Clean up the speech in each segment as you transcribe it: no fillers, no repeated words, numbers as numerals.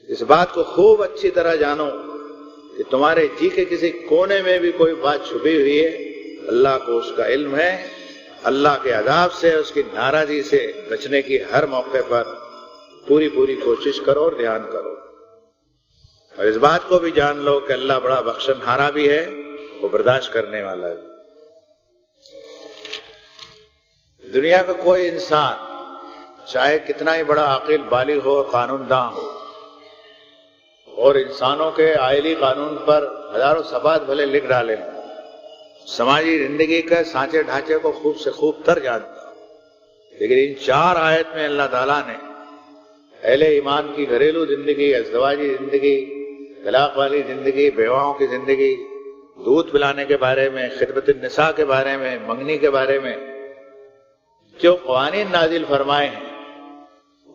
اس بات کو خوب اچھی طرح جانو کہ تمہارے جی کے کسی کونے میں بھی کوئی بات چھپی ہوئی ہے، اللہ کو اس کا علم ہے۔ اللہ کے عذاب سے، اس کی ناراضی سے بچنے کی ہر موقع پر پوری کوشش کرو اور دھیان کرو، اور اس بات کو بھی جان لو کہ اللہ بڑا بخشن ہارا بھی ہے، وہ برداشت کرنے والا ہے۔ دنیا کا کوئی انسان چاہے کتنا ہی بڑا عاقل بالغ ہو اور قانون داں ہو، اور انسانوں کے آئلی قانون پر ہزاروں صفحات بھلے لکھ ڈالے، سماجی زندگی کے سانچے ڈھانچے کو خوب سے خوب تر جانتا، لیکن ان 4 آیت میں اللہ تعالیٰ نے اہل ایمان کی گھریلو زندگی، ازدواجی زندگی، طلاق والی زندگی، بیواؤں کی زندگی، دودھ پلانے کے بارے میں، خدمت النساء کے بارے میں، منگنی کے بارے میں جو قوانین نازل فرمائے ہیں،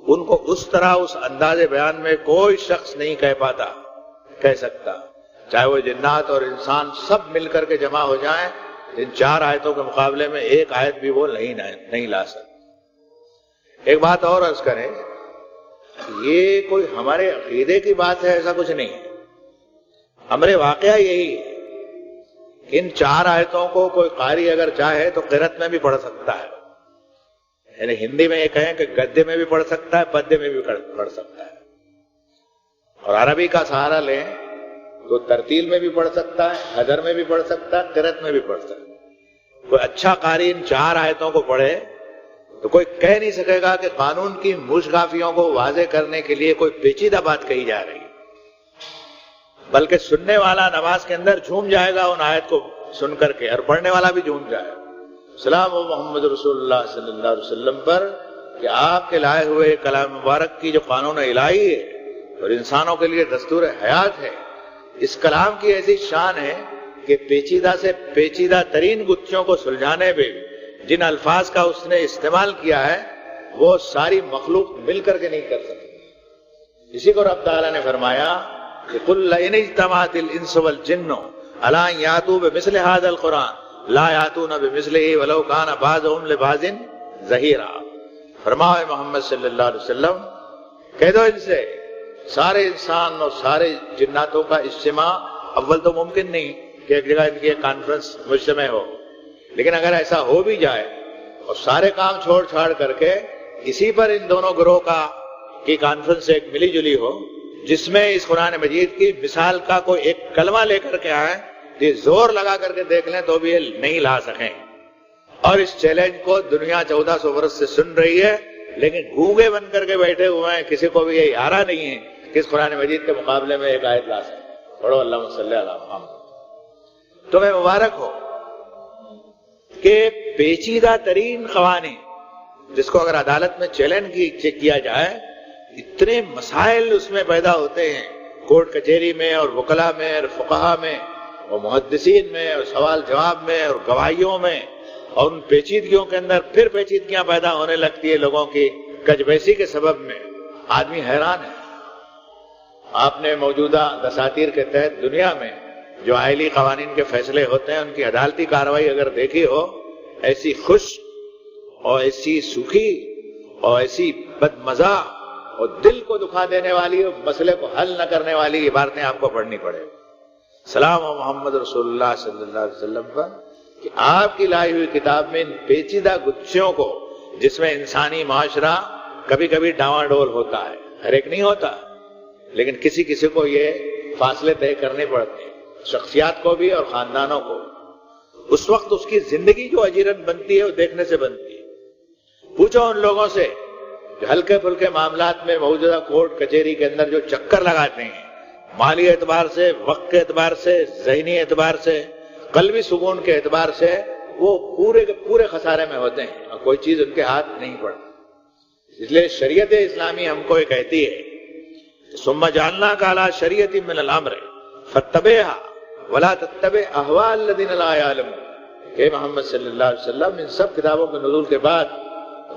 ان کو اس طرح اس انداز بیان میں کوئی شخص نہیں کہہ سکتا، چاہے وہ جنات اور انسان سب مل کر کے جمع ہو جائیں، ان 4 آیتوں کے مقابلے میں ایک آیت بھی وہ نہیں لا سکتے۔ ایک بات اور عرض کریں، یہ کوئی ہمارے عقیدے کی بات ہے ایسا کچھ نہیں ہے، امر واقعہ یہی ہے کہ ان 4 آیتوں کو کوئی قاری اگر چاہے تو قرأت میں بھی پڑھ سکتا ہے، یعنی ہندی میں یہ کہیں کہ گدے میں بھی پڑھ سکتا ہے، پدے میں بھی پڑھ سکتا ہے، اور عربی کا سہارا لیں تو ترتیل میں بھی پڑھ سکتا ہے، حدر میں بھی پڑھ سکتا ہے، قرأت میں بھی پڑھ سکتا ہے۔ کوئی اچھا قاری ان 4 آیتوں کو پڑھے تو کوئی کہہ نہیں سکے گا کہ قانون کی مشغافیوں کو واضح کرنے کے لیے کوئی پیچیدہ بات کہی جا رہی ہے، بلکہ سننے والا نماز کے اندر جھوم جائے گا ان آیت کو سن کر کے، اور پڑھنے والا بھی جھوم جائے گا۔ سلام و محمد رسول اللہ صلی اللہ علیہ وسلم پر کہ آپ کے لائے ہوئے کلام مبارک کی جو قانون الہی ہے اور انسانوں کے لیے دستور حیات ہے، اس کلام کی ایسی شان ہے کہ پیچیدہ سے پیچیدہ ترین گتھیوں کو سلجھانے میں جن الفاظ کا اس نے استعمال کیا ہے وہ ساری مخلوق مل کر کے نہیں کر سکتی۔ اسی کو رب تعالیٰ نے فرمایا کہ قُلْ لَئِنِ اجْتَمَعَتِ الْإِنسُ وَالْجِنُّ عَلَىٰ أَن يَأْتُوا بِمِثْلِ هَٰذَا الْقُرْآنِ لَا يَأْتُونَ بِمِثْلِهِ وَلَوْ كَانَ بَعْضُهُمْ لِبَعْضٍ ظَهِيرًا۔ فرماؤ محمد صلی اللہ علیہ وسلم، کہہ دو ان سے سارے انسان اور سارے جناتوں کا اجتماع اول تو ممکن نہیں کہ ایک جگہ ان کی ایک کانفرنس مجتمع ہو، لیکن اگر ایسا ہو بھی جائے اور سارے کام چھوڑ چھاڑ کر کے اسی پر ان دونوں گروہ کی کانفرنس ایک ملی جلی ہو، جس میں اس قرآن مجید کی مثال کا کوئی ایک کلمہ لے کر کے آئیں، یہ زور لگا کر کے دیکھ لیں تو بھی یہ نہیں لا سکیں، اور اس چیلنج کو دنیا 1400 برس سے سن رہی ہے، لیکن گونگے بن کر کے بیٹھے ہوئے ہیں، کسی کو بھی یہ ارادہ نہیں ہے کہ اس قرآن مجید کے مقابلے میں ایک آیت لا سکیں۔ پڑھو اللہم صلی علی محمد۔ تمہیں مبارک ہو کہ پیچیدہ ترین قوانین جس کو اگر عدالت میں چیلنج کیا جائے، اتنے مسائل اس میں پیدا ہوتے ہیں، کورٹ کچہری میں اور وکلا میں اور فقہا میں اور محدثین میں اور سوال جواب میں اور گواہیوں میں، اور ان پیچیدگیوں کے اندر پھر پیچیدگیاں پیدا ہونے لگتی ہے لوگوں کی کجبیسی کے سبب میں، آدمی حیران ہے۔ آپ نے موجودہ دساتیر کے تحت دنیا میں جو آئلی قوانین کے فیصلے ہوتے ہیں ان کی عدالتی کارروائی اگر دیکھی ہو، ایسی خوش اور ایسی سکھی اور ایسی بدمزہ اور دل کو دکھا دینے والی اور مسئلے کو حل نہ کرنے والی عبارتیں آپ کو پڑھنی پڑے۔ سلام و محمد رسول اللہ صلی اللہ علیہ وسلم پر کہ آپ کی لائی ہوئی کتاب میں ان پیچیدہ گتھیوں کو، جس میں انسانی معاشرہ کبھی کبھی ڈاواں ڈول ہوتا ہے، ہر ایک نہیں ہوتا، لیکن کسی کسی کو یہ فاصلے طے کرنے پڑتے ہیں، شخصیات کو بھی اور خاندانوں کو۔ اس وقت اس کی زندگی جو اجیرن بنتی ہے وہ دیکھنے سے بنتی ہے۔ پوچھو ان لوگوں سے جو ہلکے پھلکے معاملات میں موجودہ کورٹ کچہری کے اندر جو چکر لگاتے ہیں، مالی اعتبار سے، وقت کے اعتبار سے، ذہنی اعتبار سے، قلبی سکون کے اعتبار سے، وہ پورے کے پورے خسارے میں ہوتے ہیں اور کوئی چیز ان کے ہاتھ نہیں پڑتی۔ اس لیے شریعت اسلامی ہم کو یہ کہتی ہے ثم جعلناک علی شریعۃ من الامر فاتبعها ولا تتبع اهواء الذین لا یعلمون۔ کہ محمد صلی اللہ علیہ وسلم ان سب کتابوں کے نزول کے بعد،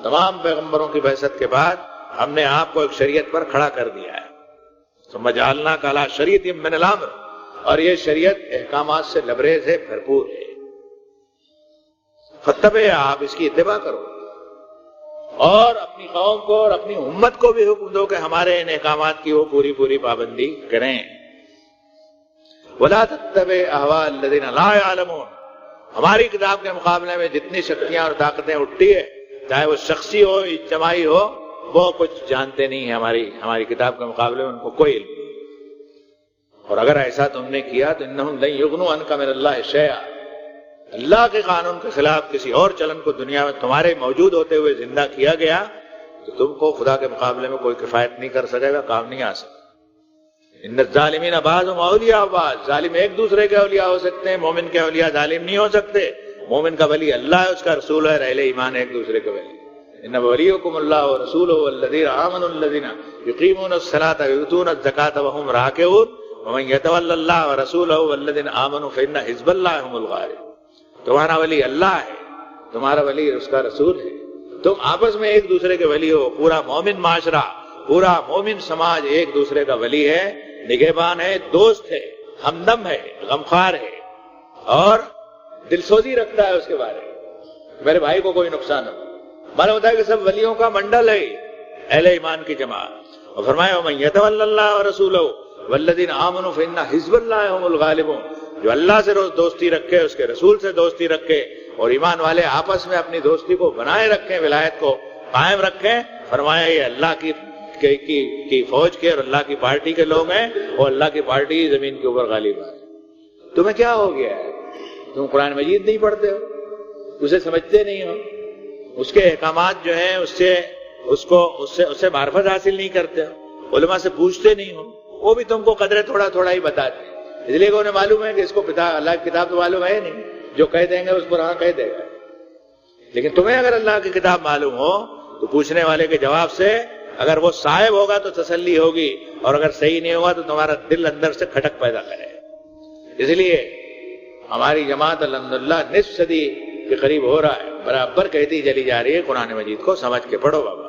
تمام پیغمبروں کی بعثت کے بعد، ہم نے آپ کو ایک شریعت پر کھڑا کر دیا ہے۔ ثم جعلناک علی شریعۃ من الامر، اور یہ شریعت احکامات سے لبریز ہے، بھرپور ہے۔ فاتبعها، آپ اس کی اتباع کرو، اور اپنی قوم کو اور اپنی امت کو بھی حکم دو کہ ہمارے ان احکامات کی وہ پوری پوری پابندی کریں. وَلَا تَتَّبِعْ أَهْوَاءَ الَّذِينَ لَا يَعْلَمُونَ. ہماری کتاب کے مقابلے میں جتنی شکتیاں اور طاقتیں اٹھتی ہے، چاہے وہ شخصی ہو اجتماعی ہو، وہ کچھ جانتے نہیں ہیں. ہماری کتاب کے مقابلے میں ان کو کوئی علم نہیں. اور اگر ایسا تم نے کیا تو انہم لن یغنوا عنک من اللہ شیئا، اللہ کے قانون کے خلاف کسی اور چلن کو دنیا میں تمہارے موجود ہوتے ہوئے زندہ کیا گیا تو تم کو خدا کے مقابلے میں کوئی کفایت نہیں کر سکے گا، کام نہیں آ سکے. ان الظالمین بعضهم اولیاء بعض. ظالم ایک دوسرے کے اولیاء ہو سکتے ہیں، مومن کے اولیاء ظالم نہیں ہو سکتے. مومن کا ولی اللہ ہے، اس کا رسول ہے، اہل ایمان ایک دوسرے کے ولی. ان ولیکم اللہ ورسولہ والذین آمنوا الذین یقیمون الصلاۃ ویؤتون الزکاۃ وهم راکعون ومن یتول اللہ ورسولہ والذین آمنوا فإن حزب اللہ هم الغالبون. تمہارا ولی اللہ ہے، تمہارا ولی اس کا رسول ہے. تم آپس میں ایک دوسرے کے ولی ہو. پورا مومن معاشرہ، پورا مومن سماج ایک دوسرے کا ولی ہے، نگہبان ہے، دوست ہے، ہمدم ہے، غمخوار ہے اور دل سوزی رکھتا ہے اس کے بارے میں میرے بھائی کو کوئی نقصان ہو. معلوم ہوتا ہے کہ سب ولیوں کا منڈل ہے اہل ایمان کی جماعت. اور فرمایا وَمَن يَتَوَلَّ اللَّهَ وَرَسُولَهُ وَالَّذِينَ آمَنُوا فَإِنَّ حِزْبَ اللَّهِ هُمُ الْغَالِبُونَ. جو اللہ سے دوستی رکھے، اس کے رسول سے دوستی رکھے اور ایمان والے آپس میں اپنی دوستی کو بنائے رکھیں، ولایت کو قائم رکھیں. فرمایا یہ اللہ کی فوج کے اور اللہ کی پارٹی کے لوگ ہیں اور اللہ کی پارٹی زمین کے اوپر غالب ہے. تمہیں کیا ہو گیا ہے؟ تم قرآن مجید نہیں پڑھتے ہو، اسے سمجھتے نہیں ہو، اس کے احکامات جو ہیں اس سے معرفت حاصل نہیں کرتے ہو، علماء سے پوچھتے نہیں ہو. وہ بھی تم کو قدرے تھوڑا تھوڑا ہی بتاتے ہیں، اس لیے کہ انہیں معلوم ہے کہ اس کو اللہ کی کتاب تو معلوم ہے نہیں، جو کہہ دیں گے اس پر ہاں کہہ دے گا. لیکن تمہیں اگر اللہ کی کتاب معلوم ہو تو پوچھنے والے کے جواب سے اگر وہ صاحب ہوگا تو تسلی ہوگی، اور اگر صحیح نہیں ہوگا تو تمہارا دل اندر سے کھٹک پیدا کرے. اس لیے ہماری جماعت الحمدللہ نصف صدی کے قریب ہو رہا ہے، برابر کہتی چلی جا رہی ہے قرآن مجید کو سمجھ کے پڑھو بابا.